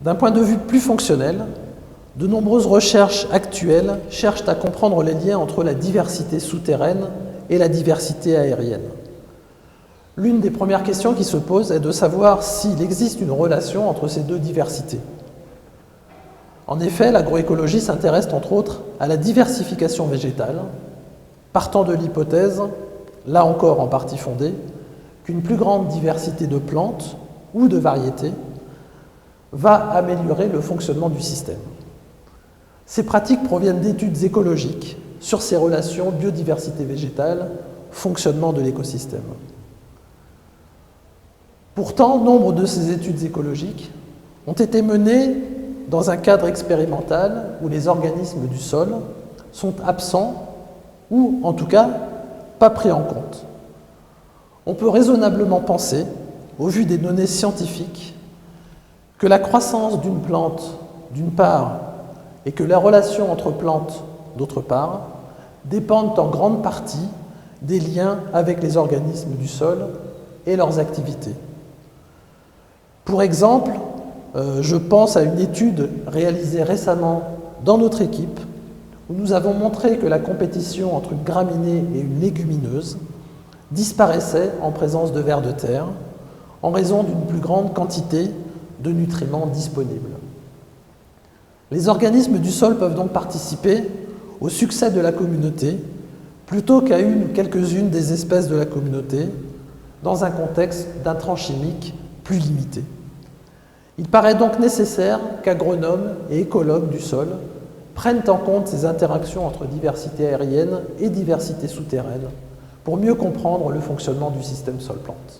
D'un point de vue plus fonctionnel, de nombreuses recherches actuelles cherchent à comprendre les liens entre la diversité souterraine et la diversité aérienne. L'une des premières questions qui se posent est de savoir s'il existe une relation entre ces deux diversités. En effet, l'agroécologie s'intéresse entre autres à la diversification végétale, partant de l'hypothèse, là encore en partie fondée, qu'une plus grande diversité de plantes ou de variétés va améliorer le fonctionnement du système. Ces pratiques proviennent d'études écologiques sur ces relations biodiversité végétale, fonctionnement de l'écosystème. Pourtant, nombre de ces études écologiques ont été menées dans un cadre expérimental où les organismes du sol sont absents ou, en tout cas, pas pris en compte. On peut raisonnablement penser, au vu des données scientifiques, que la croissance d'une plante, d'une part, et que la relation entre plantes, d'autre part, dépendent en grande partie des liens avec les organismes du sol et leurs activités. Pour exemple, je pense à une étude réalisée récemment dans notre équipe où nous avons montré que la compétition entre une graminée et une légumineuse disparaissait en présence de vers de terre en raison d'une plus grande quantité de nutriments disponibles. Les organismes du sol peuvent donc participer au succès de la communauté plutôt qu'à une ou quelques-unes des espèces de la communauté dans un contexte d'intrants chimiques plus limité. Il paraît donc nécessaire qu'agronomes et écologues du sol prennent en compte ces interactions entre diversité aérienne et diversité souterraine pour mieux comprendre le fonctionnement du système sol-plante.